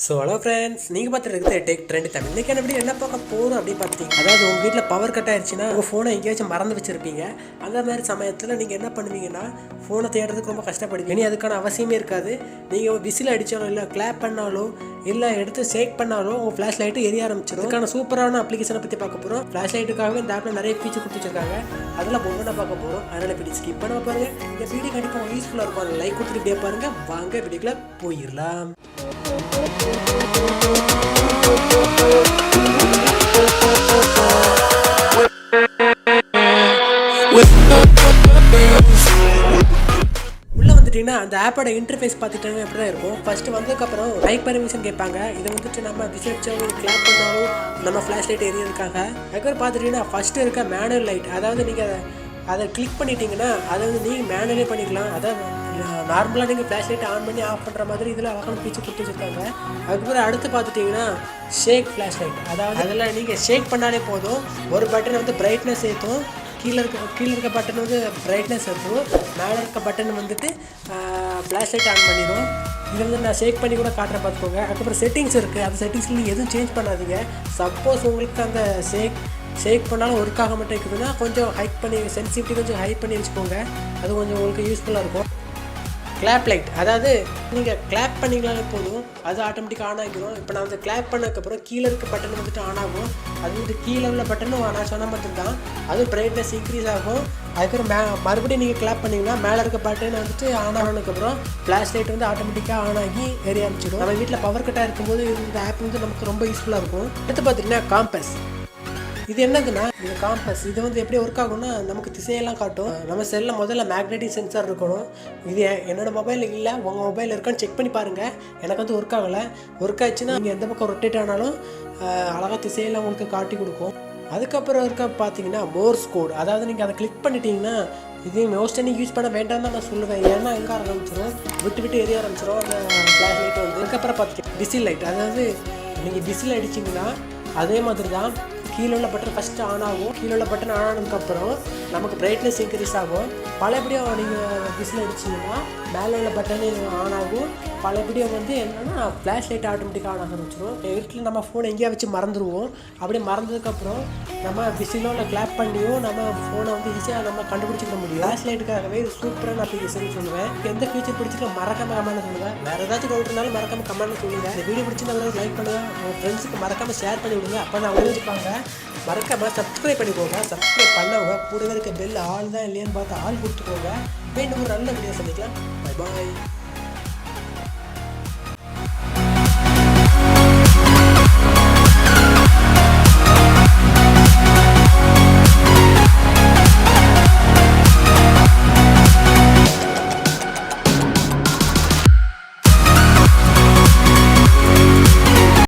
So hello friends, நீங்கள் பார்த்துட்டு tech trend Tamil. இன்றைக்கி எப்படி என்ன பார்க்க போகிறோம் அப்படின்னு பார்த்தீங்க, அதாவது உங்கள் வீட்டில் பவர் கட் ஆயிடுச்சுன்னா உங்கள் ஃபோனை எங்கேயாச்சும் மறந்து வச்சுருப்பீங்க. அந்த மாதிரி சமயத்தில் நீங்கள் என்ன பண்ணுவீங்கன்னா ஃபோனை தேடுறதுக்கு ரொம்ப கஷ்டப்படுவீங்க. இனி அதுக்கான அவசியமே இருக்காது. நீங்கள் விசில் அடித்தாலோ இல்லை கிளாப் பண்ணாலோ இல்லை எடுத்து ஷேக் பண்ணாலோ உங்கள் ஃப்ளாஷ் லைட்டு எரிய ஆரம்பிச்சிடும். அதுக்கான சூப்பரான அப்ளிகேஷனை பற்றி பார்க்க போகிறோம். ஃப்ளாஷ் லைட்டுக்காகவே இந்த ஆப்பில் நிறைய ஃபீச்சர் கொடுத்து வச்சிருக்காங்க. அதில் ஒவ்வொன்றா பார்க்க போகிறோம். அதனால் இப்படி ஸ்கிப் பண்ண பாருங்கள். இந்த வீடியோ கண்டிப்பாக யூஸ்ஃபுல்லாக இருக்கும். லைக் கொடுத்துட்டு இப்படியே பாருங்கள். வாங்க வீடியோக்குள்ளே போயிடலாம். உள்ள வந்துட்டீங்கன்னா அந்த ஆப்போட இன்டர்ஃபேஸ் பார்த்துட்டாங்க எப்படி தான் இருக்கும். ஃபர்ஸ்ட் வந்ததுக்கப்புறம் லைக் பர்மிஷன் கேட்பாங்க. இதை வந்துட்டு நம்ம விசில் கிளாப் பண்ணாலும் நம்ம ஃப்ளாஷ் லைட் எரியறதுக்காக. அதுக்கப்புறம் பார்த்துட்டிங்கன்னா ஃபர்ஸ்ட் இருக்க மேனுவல் லைட், அதாவது நீங்கள் அதை கிளிக் பண்ணிட்டீங்கன்னா அதை வந்து நீங்கள் மேனுவலே பண்ணிக்கலாம். அதாவது நார்மலாக நீங்கள் ஃப்ளாஷ் லைட் ஆன் பண்ணி ஆஃப் பண்ணுற மாதிரி இதில் அழகான ஃபீச்சர் கொடுத்து வச்சுருக்காங்க. அதுக்கப்புறம் அடுத்து பார்த்துட்டிங்கன்னா ஷேக் ஃப்ளாஷ் லைட், அதாவது அதில் நீங்கள் ஷேக் பண்ணாலே போதும். ஒரு பட்டன் வந்து பிரைட்னஸ் ஏற்றும், கீழே இருக்க பட்டன் வந்து பிரைட்னஸ் ஏற்றும், மேலே இருக்க பட்டன் வந்துட்டு ஃப்ளாஷ் லைட் ஆன் பண்ணிடும். இதை வந்து நான் ஷேக் பண்ணி கூட காட்டுறேன், பார்த்துக்கோங்க. அதுக்கப்புறம் செட்டிங்ஸ் இருக்குது. அந்த செட்டிங்ஸில் நீங்கள் எதுவும் சேஞ்ச் பண்ணாதீங்க. சப்போஸ் உங்களுக்கு அந்த ஷேக் பண்ணாலும் ஒர்க் ஆக மட்டும் இருக்குதுன்னா கொஞ்சம் ஹைக் பண்ணி சென்சிட்டிவிட்டி கொஞ்சம் ஹை பண்ணி வச்சுக்கோங்க. அது கொஞ்சம் உங்களுக்கு யூஸ்ஃபுல்லாக இருக்கும். கிளாப் லைட், அதாவது நீங்கள் கிளாப் பண்ணிங்களாலே போதும், அது ஆட்டோமேட்டிக்காக ஆன் ஆகிடும். இப்போ நான் வந்து கிளாப் பண்ணதுக்கப்புறம் கீழே இருக்க பட்டன் வந்துட்டு ஆன் ஆகும். அது வந்து கீழே உள்ள பட்டனும் நான் சொன்ன மட்டும்தான், அதுவும் பிரைட்னஸ் இன்க்ரீஸ் ஆகும். அதுக்கப்புறம் மறுபடியும் நீங்கள் கிளாப் பண்ணிங்கன்னா மேலே இருக்க பட்டன் வந்துட்டு ஆன் ஆனதுக்கப்புறம் ஃப்ளாஷ் லைட் வந்து ஆட்டோமேட்டிக்காக ஆன் ஆகி எரிய ஆரம்பிச்சிடும். நம்ம வீட்டில் பவர் கட்டாக இருக்கும்போது இந்த ஆப் வந்து நமக்கு ரொம்ப யூஸ்ஃபுல்லாக இருக்கும். அடுத்து பார்த்தீங்கன்னா காம்பஸ். இது என்னதுன்னா இது காம்பஸ். இது வந்து எப்படி ஒர்க் ஆகும்னா நமக்கு திசையெல்லாம் காட்டும். நம்ம செல்லில் முதல்ல மேக்னெட்டிக் சென்சார் இருக்கணும். இது என்னோட மொபைலில் இல்லை, உங்கள் மொபைல் இருக்கான்னு செக் பண்ணி பாருங்கள். எனக்கு வந்து ஒர்க் ஆகலை. ஒர்க் ஆச்சுன்னா நீங்கள் எந்த பக்கம் ரொட்டேட் ஆனாலும் அழகாக திசையெல்லாம் உங்களுக்கு காட்டி கொடுக்கும். அதுக்கப்புறம் இருக்க பார்த்தீங்கன்னா மோர்ஸ் கோட், அதாவது நீங்கள் அதை கிளிக் பண்ணிட்டீங்கன்னா இது மோஸ்ட்டாக நீங்கள் யூஸ் பண்ண வேண்டாம் தான் நான் சொல்லுவேன். ஏன்னா எங்கே ஆரம்பிச்சிடும், விட்டு எரிய ஆரம்பிச்சிடும் அந்த ஃப்ளாஷ் லைட் வந்து. அதுக்கப்புறம் பார்த்தீங்கன்னா விசில் லைட், அதாவது நீங்கள் விசில் அடிச்சிங்கன்னா அதே மாதிரி தான் கீழே உள்ள பட்டன் ஃபஸ்ட்டு ஆன் ஆகும். கீழே உள்ள பட்டன் ஆன் ஆனதுக்கப்புறம் நமக்கு பிரைட்னஸ் இன்க்ரீஸ் ஆகும். பலபடியும் நீங்கள் விசில் அடிச்சிங்கன்னா மேலே உள்ள பட்டனே ஆன் ஆகும். பலபடியும் வந்து என்னென்னா ஃப்ளாஷ் லைட் ஆட்டோமேட்டிக்காக ஆன் ஆக ஆரம்பிச்சிடும். வீட்டில் நம்ம ஃபோனை எங்கேயா வச்சு மறந்துடுவோம். அப்படி மறந்ததுக்கப்புறம் நம்ம விசிலோ இல்லை கிளாப் பண்ணியும் நம்ம ஃபோனை வந்து ஈஸியாக நம்ம கண்டுபிடிச்சிக்க முடியும். ஃப்ளாஷ் லைட்டுக்காகவே இது சூப்பரான அப்ளிகேஷன் சொல்லுவேன். எந்த ஃபீச்சர் பிடிச்சிட்டு மறக்காம கமெண்ட் சொல்லுங்கள். வேறு ஏதாச்சும் டவுட் இருந்தாலும் மறக்காம கமெண்ட் சொல்லுங்கள். இந்த வீடியோ பிடிச்சிருந்தா லைக் பண்ணுங்கள், உங்கள் ஃப்ரெண்ட்ஸுக்கு மறக்காமல் ஷேர் பண்ணி விடுங்க. அப்போ நான் உதவிப்பாங்க. மறக்காமல் சப்ஸ்கிரைப் பண்ணிக்கோங்க. சப்ஸ்கிரைப் பண்ணவங்க கூடவே இருக்க பெல் ஆள் தான் இல்லையான்னு பார்த்து ஆள் கொடுத்துக்கோங்க. மீண்டும் ஒரு நல்ல வீடியோ சந்திக்கலாம். Bye bye.